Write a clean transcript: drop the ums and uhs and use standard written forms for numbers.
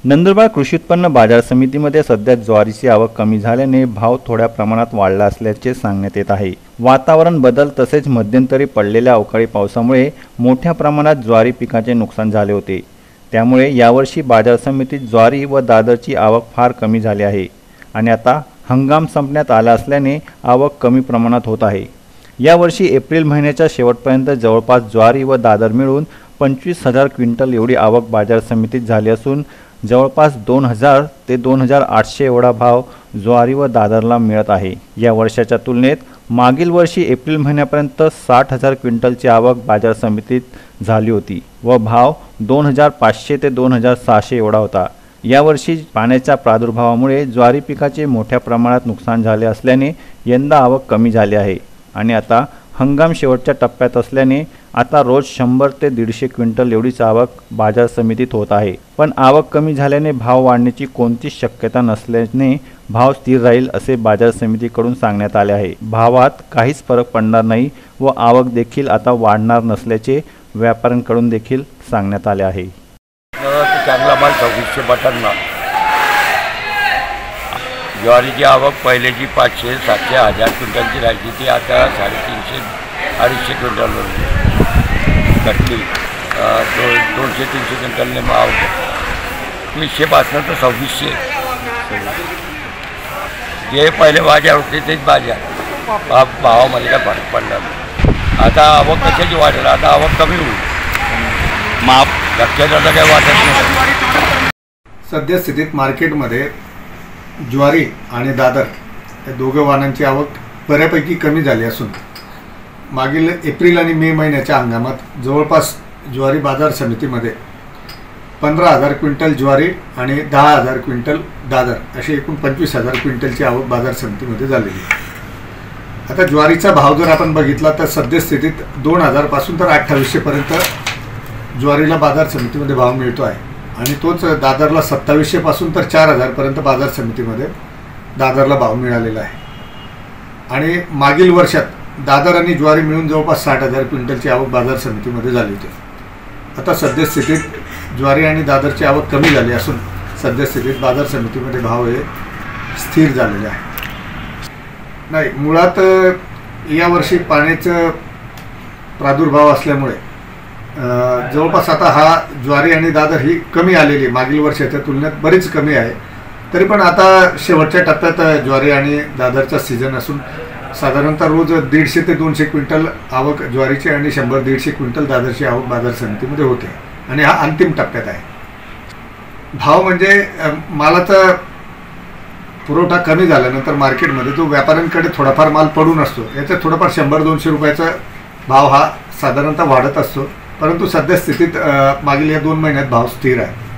नंदुरबार कृषी उत्पन्न बाजार समितीमध्ये सध्या ज्वारीची आवक कमी झाल्याने भाव थोड्या प्रमाणात वाढला असल्याचे सांगण्यात येत आहे। वातावरण बदल तसेच मध्यंतरी पडलेल्या अवकाळी पावसामुळे मोठ्या प्रमाणात ज्वारी पिकाचे नुकसान झाले होते। त्यामुळे यावर्षी बाजार समितीत ज्वारी व दादरची आवक फार कमी झाली आहे आणि आता हंगाम संपण्यात आला असल्याने आवक कमी प्रमाणात होत आहे। यावर्षी एप्रिल महिन्याच्या शेवटपर्यंत जवळपास ज्वारी व दादर मिळून 25,000 क्विंटल एवढी आवक बाजार समितीत झाली असून जवळपास 2,000 ते 2,800 एवढा भाव ज्वारी व दादरला मिळत आहे। या वर्षाच्या तुलनेत मागील वर्षी एप्रिल महिन्यापर्यंत 60,000 क्विंटलची आवक बाजार समितीत झाली होती व भाव 2,500 ते 2,600 एवढा होता। यावर्षी पाण्याच्या प्रादुर्भावामुळे ज्वारी पिकाचे मोठ्या प्रमाणात नुकसान झाले असल्याने यंदा आवक कमी झाली आहे आणि आता हंगाम शेवटच्या टप्प्यात असल्याने आता रोज 100 ते 150 क्विंटल एवढीच आवक बाजार समितीत होत आहे। पण आवक कमी झाल्याने भाव वाढण्याची कोणतीच शक्यता नसल्याने भाव स्थिर राहील असे बाजार समितीकडून सांगण्यात आले आहे। भावात काहीच फरक पडणार नाही व आवक देखील आता वाढणार नसल्याचे व्यापाऱ्यांकडून देखील सांगण्यात आले आहे। चांगला माल 2652 ज्वारीची आवक पहिल्याची 500, 700, 1000 क्विंटलची राहायची ती आता 350, 250 क्विंटल घटली। 200-300 क्विंटलने भाव 200पासून तर 2600 जे पहिले बाजार होते तेच बाजार भावामध्ये काय फरक पडला नाही। आता आवक कशाची वाढेल, आता आवक कमी होईल, माप लक्षात आता काय वाटत नाही। सद्यस्थितीत मार्केटमध्ये ज्वारी आणि दादर या दोघं वाहनांची आवक बऱ्यापैकी कमी झाली असून मागील एप्रिल आणि मे महिन्याच्या हंगामात जवळपास ज्वारी बाजार समितीमध्ये 15,000 क्विंटल ज्वारी आणि 10,000 क्विंटल दादर अशी एकूण 25,000 क्विंटलची आवक बाजार समितीमध्ये झालेली आहे। आता ज्वारीचा भाव जर आपण बघितला तर सद्यस्थितीत 2,000 पासून तर 2800पर्यंत ज्वारीला बाजार समितीमध्ये भाव मिळतो आहे आणि तोच दादरला 2700 पासून तर 4,000पर्यंत बाजार समितीमध्ये दादरला भाव मिळालेला आहे। आणि मागील वर्षात दादर आणि ज्वारी मिळून जवळपास 60,000 क्विंटलची आवक बाजार समितीमध्ये झाली होती। आता सद्यस्थितीत ज्वारी आणि दादरची आवक कमी झाली असून सद्यस्थितीत बाजार समितीमध्ये भाव हे स्थिर झालेले आहे। नाही, मुळात यावर्षी पाण्याचं प्रादुर्भाव असल्यामुळे जवळपास आता हा ज्वारी आणि दादर ही कमी आलेली, मागील वर्षाच्या तुलनेत बरीच कमी आहे। तरी पण आता शेवटच्या टप्प्यात ज्वारी आणि दादरचा सीझन असून साधारणतः रोज 150 ते 200 क्विंटल आवक ज्वारीची आणि 100-150 क्विंटल दादरची आवक बाजार समितीमध्ये होते आणि हा अंतिम टप्प्यात आहे। भाव म्हणजे मालाचा पुरवठा कमी झाल्यानंतर मार्केटमध्ये जो व्यापाऱ्यांकडे थोडाफार माल पडून असतो याचा थोडाफार 100-200 रुपयाचा भाव हा साधारणतः वाढत असतो, परंतु सद्यस्थितीत मागील या 2 महिन्यात भाव स्थिर आहे।